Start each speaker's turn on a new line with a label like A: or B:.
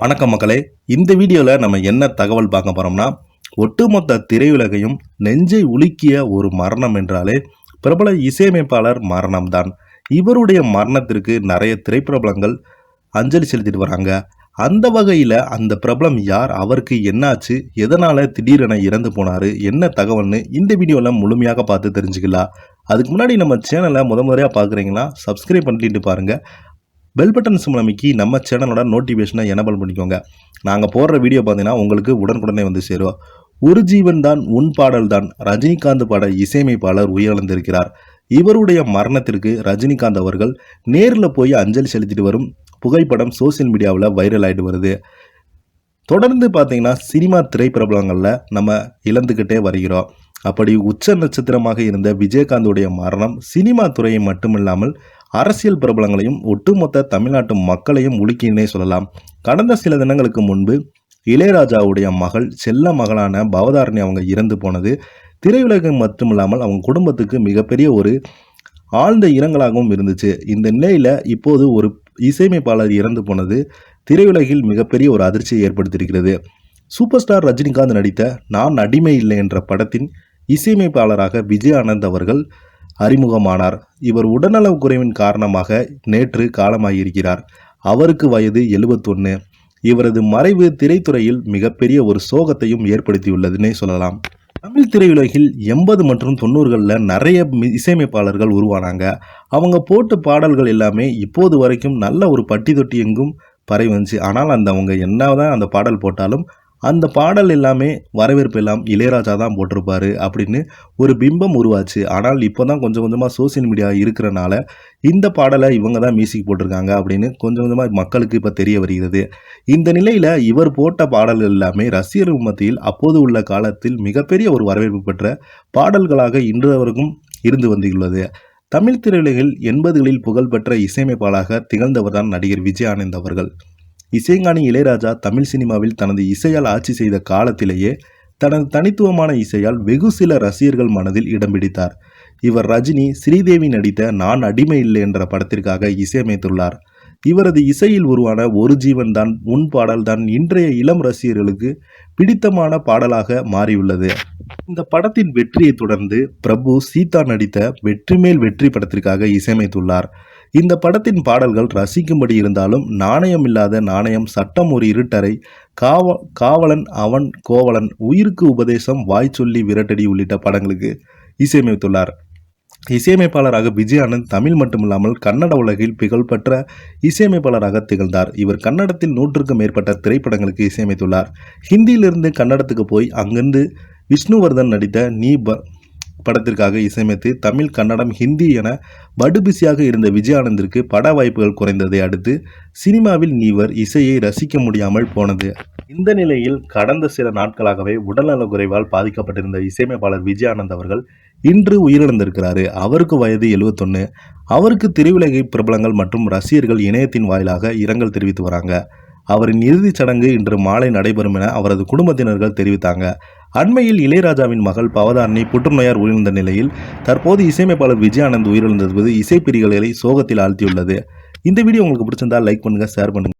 A: வணக்கம் மக்களே, இந்த வீடியோவில் நம்ம என்ன தகவல் பார்க்க போறோம்னா, ஒட்டுமொத்த திரையுலகையும் நெஞ்சை உலுக்கிய ஒரு மரணம் என்றாலே பிரபல இசையமைப்பாளர் மரணம்தான். இவருடைய மரணத்திற்கு நிறைய திரைப்பிரபலங்கள் அஞ்சலி செலுத்திட்டு வராங்க. அந்த வகையில் அந்த பிரபலம் யார், அவருக்கு என்னாச்சு, எதனால திடீரென இறந்து போனாரு, என்ன தகவல்னு இந்த வீடியோவில் முழுமையாக பார்த்து தெரிஞ்சுக்கலாம். அதுக்கு முன்னாடி நம்ம சேனலை முறையாக பார்க்குறீங்கன்னா சப்ஸ்கிரைப் பண்ணிட்டு பாருங்க. பெல் பட்டன் சிம்பிள் அமைக்கி நம்ம சேனலோட நோட்டிஃபிகேஷனை எனபிள் பண்ணிக்கோங்க. நாங்கள் போடுற வீடியோ பார்த்தீங்கன்னா உங்களுக்கு உடனுக்குடனே வந்து சேரும். ஒரு ஜீவன் தான் உன் பாடல் தான் ரஜினிகாந்த் பாட இசையமைப்பாளர் உயிரிழந்திருக்கிறார். இவருடைய மரணத்திற்கு ரஜினிகாந்த் அவர்கள் நேரில் போய் அஞ்சலி செலுத்திட்டு வரும் புகைப்படம் சோசியல் மீடியாவில் வைரல் ஆகிட்டு வருது. தொடர்ந்து பார்த்தீங்கன்னா சினிமா திரைப்பிரபலங்களில் நம்ம இழந்துக்கிட்டே வருகிறோம். அப்படி உச்ச நட்சத்திரமாக இருந்த விஜயகாந்தோடைய மரணம் சினிமா துறையை மட்டுமில்லாமல் அரசியல் பிரபலங்களையும் ஒட்டுமொத்த தமிழ்நாட்டு மக்களையும் உலுக்கினே சொல்லலாம். கடந்த சில தினங்களுக்கு முன்பு இளையராஜாவுடைய மகள் செல்ல மகளான பவதாரணி அவங்க இறந்து போனது திரையுலகம் மட்டுமில்லாமல் அவங்க குடும்பத்துக்கு மிகப்பெரிய ஒரு ஆழ்ந்த இரங்கலாகவும் இருந்துச்சு. இந்த நிலையில் இப்போது ஒரு இசையமைப்பாளர் இறந்து போனது திரையுலகில் மிகப்பெரிய ஒரு அதிர்ச்சியை ஏற்படுத்தியிருக்கிறது. சூப்பர் ஸ்டார் ரஜினிகாந்த் நடித்த நான் அடிமை இல்லை என்ற படத்தின் இசையமைப்பாளராக விஜய் ஆனந்த் அவர்கள் அறிமுகமானார். இவர் உடல்நலக் குறைவின் காரணமாக நேற்று காலமாகியிருக்கிறார். அவருக்கு வயது 71. இவரது மறைவு திரைத்துறையில் மிகப்பெரிய ஒரு சோகத்தையும் ஏற்படுத்தியுள்ளதுன்னே சொல்லலாம். தமிழ் திரையுலகில் 80 மற்றும் 90களில் நிறைய இசையமைப்பாளர்கள் உருவானாங்க. அவங்க போட்ட பாடல்கள் எல்லாமே இப்போது வரைக்கும் நல்ல ஒரு பட்டி தொட்டி எங்கும் பரவி வந்துச்சு. ஆனால் அவங்க என்னதான் அந்த பாடல் போட்டாலும் அந்த பாடல் எல்லாமே வரவேற்பு எல்லாம் இளையராஜா தான் போட்டிருப்பாரு அப்படின்னு ஒரு பிம்பம் உருவாச்சு. ஆனால் இப்போ தான் கொஞ்சம் கொஞ்சமாக சோசியல் மீடியா இருக்கிறனால இந்த பாடலை இவங்க தான் மியூசிக் போட்டிருக்காங்க அப்படின்னு கொஞ்சம் கொஞ்சமாக மக்களுக்கு இப்போ தெரிய வருகிறது. இந்த நிலையில் இவர் போட்ட பாடல்கள் எல்லாமே ரசிகர்கள் மத்தியில் அப்போது உள்ள காலத்தில் மிகப்பெரிய ஒரு வரவேற்பு பெற்ற பாடல்களாக இன்று வரைக்கும் இருந்து வந்துள்ளது. தமிழ் திரையுலகில் 80களில் புகழ்பெற்ற இசையமைப்பாளராக திகழ்ந்தவர் தான் நடிகர் விஜய் ஆனந்த் அவர்கள். இசைஞானி இளையராஜா தமிழ் சினிமாவில் தனது இசையால் ஆட்சி செய்த காலத்திலேயே தனது தனித்துவமான இசையால் வெகு சில ரசிகர்கள் மனதில் இடம் பிடித்தார். இவர் ரஜினி, ஸ்ரீதேவி நடித்த நான் அடிமை இல்லை என்ற படத்திற்காக இசையமைத்துள்ளார். இவரது இசையில் உருவான ஒரு ஜீவன் தான் உன் பாடல் தான் இன்றைய இளம் ரசிகர்களுக்கு பிடித்தமான பாடலாக மாறியுள்ளது. இந்த படத்தின் வெற்றியை தொடர்ந்து பிரபு சீதா நடித்த வெற்றி மேல் வெற்றி படத்திற்காக இசையமைத்துள்ளார். இந்த படத்தின் பாடல்கள் ரசிக்கும்படி இருந்தாலும் நாணயம் இல்லாத நாணயம், சட்டம் ஒரு இருட்டறை, காவலன் அவன் கோவலன், உயிருக்கு உபதேசம், வாய் சொல்லி விரட்டடி உள்ளிட்ட படங்களுக்கு இசையமைத்துள்ளார். இசையமைப்பாளராக விஜய் ஆனந்த் தமிழ் மட்டுமில்லாமல் கன்னட உலகில் புகழ்பெற்ற இசையமைப்பாளராக திகழ்ந்தார். இவர் கன்னடத்தில் 100க்கும் மேற்பட்ட திரைப்படங்களுக்கு இசையமைத்துள்ளார். ஹிந்தியிலிருந்து கன்னடத்துக்கு போய் அங்கிருந்து விஷ்ணுவர்தன் நடித்த நீ படத்திற்காக இசையமைத்து தமிழ், கன்னடம், ஹிந்தி என படுபிசியாக இருந்த விஜய் ஆனந்திற்கு பட வாய்ப்புகள் குறைந்ததை அடுத்து சினிமாவில் இவர் இசையை ரசிக்க முடியாமல் போனது. இந்த நிலையில் கடந்த சில நாட்களாகவே உடல்நலக் குறைவால் பாதிக்கப்பட்டிருந்த இசையமைப்பாளர் விஜய் ஆனந்த் அவர்கள் இன்று உயிரிழந்திருக்கிறாரு. அவருக்கு வயது 71. அவருக்கு திரையுலகை பிரபலங்கள் மற்றும் ரசிகர்கள் இணையத்தின் வாயிலாக இரங்கல் தெரிவித்து வராங்க. அவரின் இறுதிச் சடங்கு இன்று மாலை நடைபெறும் என அவரது குடும்பத்தினர்கள் தெரிவித்தாங்க. அண்மையில் இளையராஜாவின் மகள் பவதாரணி புற்றுநோயால் உயிரிழந்த நிலையில் தற்போது இசையமைப்பாளர் விஜய் ஆனந்த் உயிரிழந்தது இசைப்பிரிவுகளை சோகத்தில் ஆழ்த்தியுள்ளது. இந்த வீடியோ உங்களுக்கு பிடிச்சிருந்தால் லைக் பண்ணுங்க, ஷேர் பண்ணுங்க.